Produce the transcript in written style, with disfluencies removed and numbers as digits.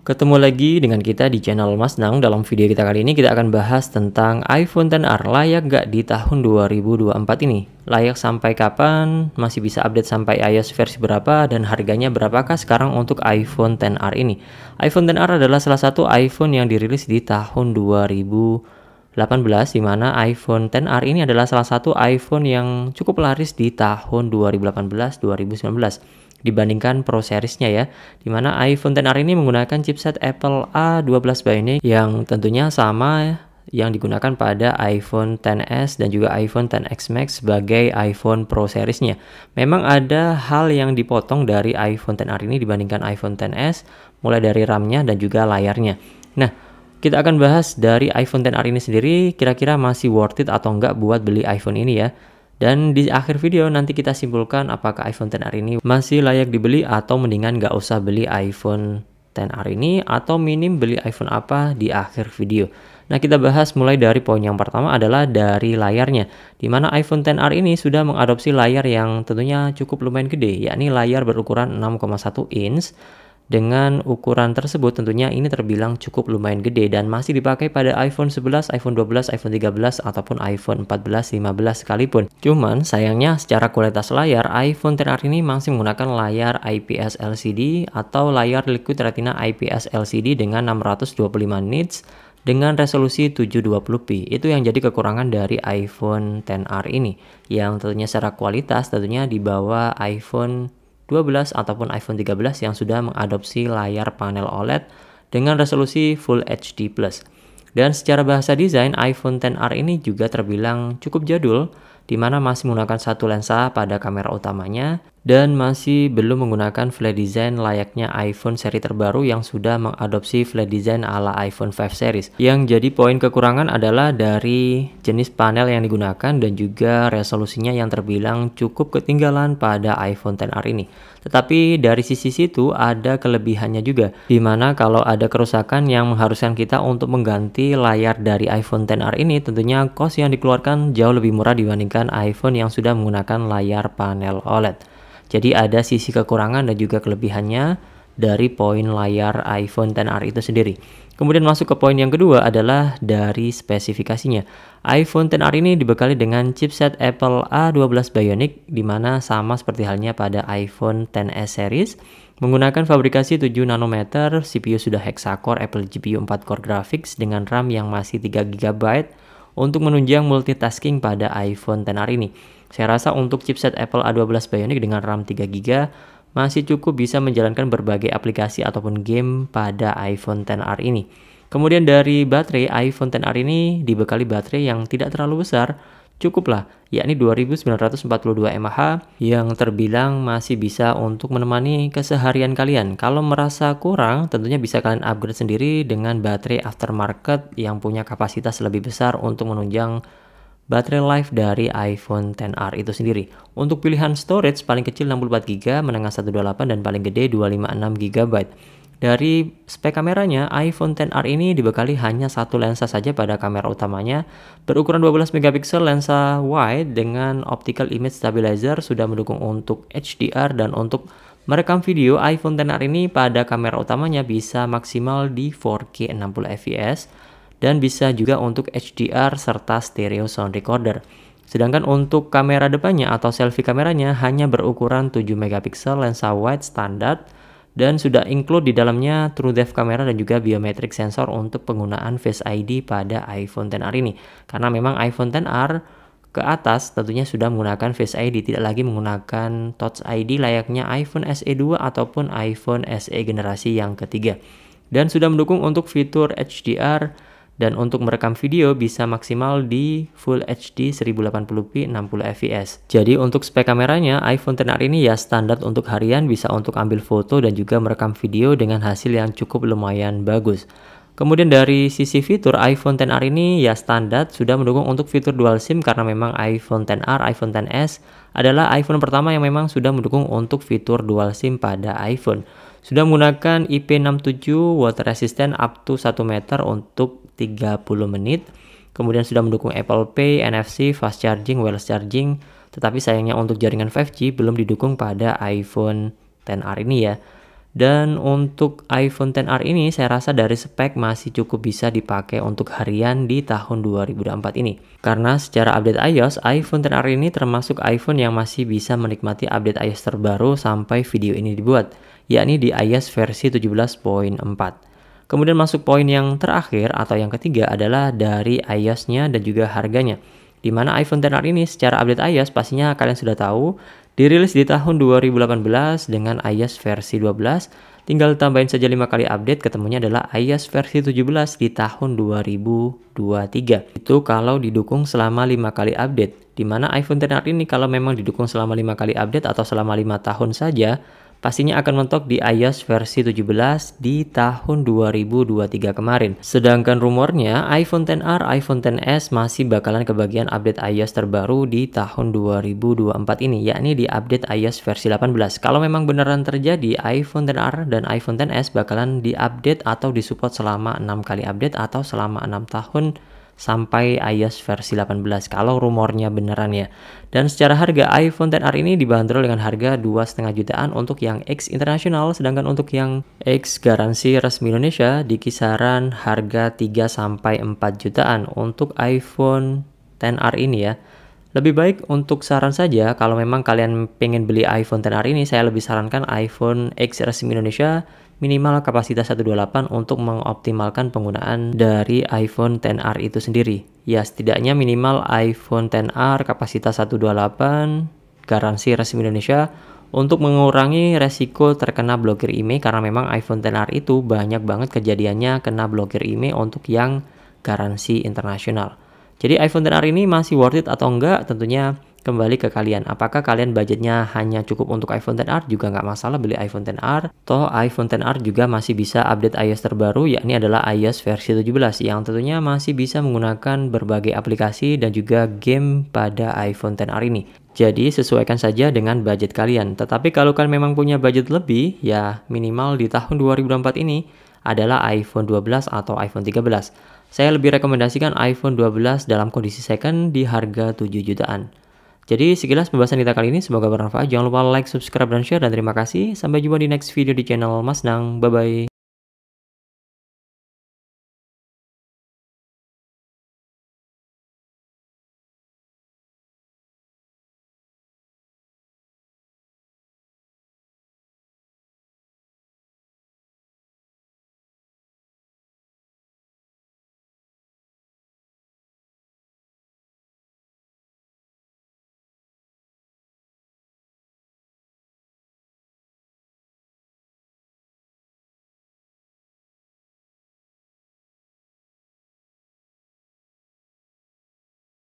Ketemu lagi dengan kita di channel Mas Nang. Dalam video kita kali ini kita akan bahas tentang iPhone XR layak gak di tahun 2024 ini. Layak sampai kapan, masih bisa update sampai iOS versi berapa, dan harganya berapakah sekarang untuk iPhone XR ini. iPhone XR adalah salah satu iPhone yang dirilis di tahun 2018, di mana iPhone XR ini adalah salah satu iPhone yang cukup laris di tahun 2018-2019 dibandingkan Pro Series-nya ya, dimana iPhone XR ini menggunakan chipset Apple A12 Bionic yang tentunya sama yang digunakan pada iPhone XS dan juga iPhone XS Max sebagai iPhone Pro Series-nya. Memang ada hal yang dipotong dari iPhone XR ini dibandingkan iPhone XS, mulai dari RAM-nya dan juga layarnya. Nah, kita akan bahas dari iPhone XR ini sendiri, kira-kira masih worth it atau enggak buat beli iPhone ini ya. Dan di akhir video nanti kita simpulkan apakah iPhone XR ini masih layak dibeli atau mendingan nggak usah beli iPhone XR ini, atau minim beli iPhone apa di akhir video. Nah, kita bahas mulai dari poin yang pertama adalah dari layarnya, dimana iPhone XR ini sudah mengadopsi layar yang tentunya cukup lumayan gede, yakni layar berukuran 6,1 inch. Dengan ukuran tersebut tentunya ini terbilang cukup lumayan gede dan masih dipakai pada iPhone 11, iPhone 12, iPhone 13, ataupun iPhone 14, 15 sekalipun. Cuman sayangnya secara kualitas layar, iPhone XR ini masih menggunakan layar IPS LCD atau layar Liquid Retina IPS LCD dengan 625 nits dengan resolusi 720p. Itu yang jadi kekurangan dari iPhone XR ini, yang tentunya secara kualitas tentunya di bawah iPhone 12 ataupun iPhone 13 yang sudah mengadopsi layar panel OLED dengan resolusi Full HD+. Dan secara bahasa desain, iPhone XR ini juga terbilang cukup jadul, di mana masih menggunakan satu lensa pada kamera utamanya dan masih belum menggunakan flat design layaknya iPhone seri terbaru yang sudah mengadopsi flat design ala iPhone 5 series. Yang jadi poin kekurangan adalah dari jenis panel yang digunakan dan juga resolusinya yang terbilang cukup ketinggalan pada iPhone XR ini. Tetapi dari sisi situ ada kelebihannya juga, dimana kalau ada kerusakan yang mengharuskan kita untuk mengganti layar dari iPhone XR ini, tentunya cost yang dikeluarkan jauh lebih murah dibandingkan iPhone yang sudah menggunakan layar panel OLED. Jadi ada sisi kekurangan dan juga kelebihannya dari poin layar iPhone XR itu sendiri. Kemudian masuk ke poin yang kedua adalah dari spesifikasinya. iPhone XR ini dibekali dengan chipset Apple A12 Bionic, di mana sama seperti halnya pada iPhone XS series, menggunakan fabrikasi 7 nanometer, CPU sudah hexa-core Apple GPU 4 core graphics dengan RAM yang masih 3 GB untuk menunjang multitasking pada iPhone XR ini. Saya rasa untuk chipset Apple A12 Bionic dengan RAM 3 GB masih cukup bisa menjalankan berbagai aplikasi ataupun game pada iPhone XR ini. Kemudian dari baterai, iPhone XR ini dibekali baterai yang tidak terlalu besar, cukuplah, yakni 2942 mAh yang terbilang masih bisa untuk menemani keseharian kalian. Kalau merasa kurang, tentunya bisa kalian upgrade sendiri dengan baterai aftermarket yang punya kapasitas lebih besar untuk menunjang baterai life dari iPhone XR itu sendiri. Untuk pilihan storage paling kecil 64 GB, menengah 128, dan paling gede 256 GB. Dari spek kameranya, iPhone XR ini dibekali hanya satu lensa saja pada kamera utamanya, berukuran 12 megapiksel lensa wide dengan optical image stabilizer, sudah mendukung untuk HDR, dan untuk merekam video, iPhone XR ini pada kamera utamanya bisa maksimal di 4K 60 fps dan bisa juga untuk HDR serta stereo sound recorder. Sedangkan untuk kamera depannya atau selfie kameranya hanya berukuran 7 megapiksel lensa wide standar dan sudah include di dalamnya True Depth kamera dan juga biometric sensor untuk penggunaan Face ID pada iPhone XR ini. Karena memang iPhone XR ke atas tentunya sudah menggunakan Face ID, tidak lagi menggunakan Touch ID layaknya iPhone SE 2 ataupun iPhone SE generasi yang ketiga. Dan sudah mendukung untuk fitur HDR, dan untuk merekam video bisa maksimal di Full HD 1080p 60 fps. Jadi untuk spek kameranya, iPhone XR ini ya standar untuk harian, bisa untuk ambil foto dan juga merekam video dengan hasil yang cukup lumayan bagus. Kemudian dari sisi fitur, iPhone XR ini ya standar, sudah mendukung untuk fitur dual SIM karena memang iPhone XR, iPhone XS adalah iPhone pertama yang memang sudah mendukung untuk fitur dual SIM pada iPhone. Sudah menggunakan IP67 water resistant up to 1 meter untuk 30 menit. Kemudian sudah mendukung Apple Pay, NFC, fast charging, wireless charging. Tetapi sayangnya untuk jaringan 5G belum didukung pada iPhone XR ini ya. Dan untuk iPhone XR ini saya rasa dari spek masih cukup bisa dipakai untuk harian di tahun 2024 ini. Karena secara update iOS, iPhone XR ini termasuk iPhone yang masih bisa menikmati update iOS terbaru sampai video ini dibuat, yakni di iOS versi 17.4. Kemudian masuk poin yang terakhir atau yang ketiga adalah dari iOS-nya dan juga harganya. Di mana iPhone XR ini secara update iOS pastinya kalian sudah tahu, dirilis di tahun 2018 dengan iOS versi 12, tinggal tambahin saja 5 kali update, ketemunya adalah iOS versi 17 di tahun 2023. Itu kalau didukung selama 5 kali update, di mana iPhone XR ini kalau memang didukung selama 5 kali update atau selama 5 tahun saja, pastinya akan mentok di iOS versi 17 di tahun 2023 kemarin. Sedangkan rumornya iPhone XR, iPhone XS masih bakalan kebagian update iOS terbaru di tahun 2024 ini, yakni di update iOS versi 18. Kalau memang beneran terjadi, iPhone XR dan iPhone XS bakalan diupdate atau disupport selama 6 kali update atau selama 6 tahun sampai iOS versi 18 kalau rumornya beneran ya. Dan secara harga iPhone XR ini dibanderol dengan harga 2,5 jutaan untuk yang X internasional, sedangkan untuk yang X garansi resmi Indonesia di kisaran harga 3 sampai 4 jutaan untuk iPhone XR ini ya. Lebih baik untuk saran saja, kalau memang kalian pengen beli iPhone XR ini, saya lebih sarankan iPhone X resmi Indonesia minimal kapasitas 128 untuk mengoptimalkan penggunaan dari iPhone XR itu sendiri. Ya, setidaknya minimal iPhone XR kapasitas 128 garansi resmi Indonesia untuk mengurangi resiko terkena blokir IMEI, karena memang iPhone XR itu banyak banget kejadiannya kena blokir IMEI untuk yang garansi internasional. Jadi iPhone XR ini masih worth it atau enggak, tentunya kembali ke kalian. Apakah kalian budgetnya hanya cukup untuk iPhone XR, juga nggak masalah beli iPhone XR. Toh iPhone XR juga masih bisa update iOS terbaru, yakni adalah iOS versi 17, yang tentunya masih bisa menggunakan berbagai aplikasi dan juga game pada iPhone XR ini. Jadi sesuaikan saja dengan budget kalian. Tetapi kalau kalian memang punya budget lebih, ya minimal di tahun 2024 ini adalah iPhone 12 atau iPhone 13. Saya lebih rekomendasikan iPhone 12 dalam kondisi second di harga 7 jutaan. Jadi sekilas pembahasan kita kali ini, semoga bermanfaat. Jangan lupa like, subscribe, dan share. Dan terima kasih. Sampai jumpa di next video di channel Mas Nang. Bye-bye.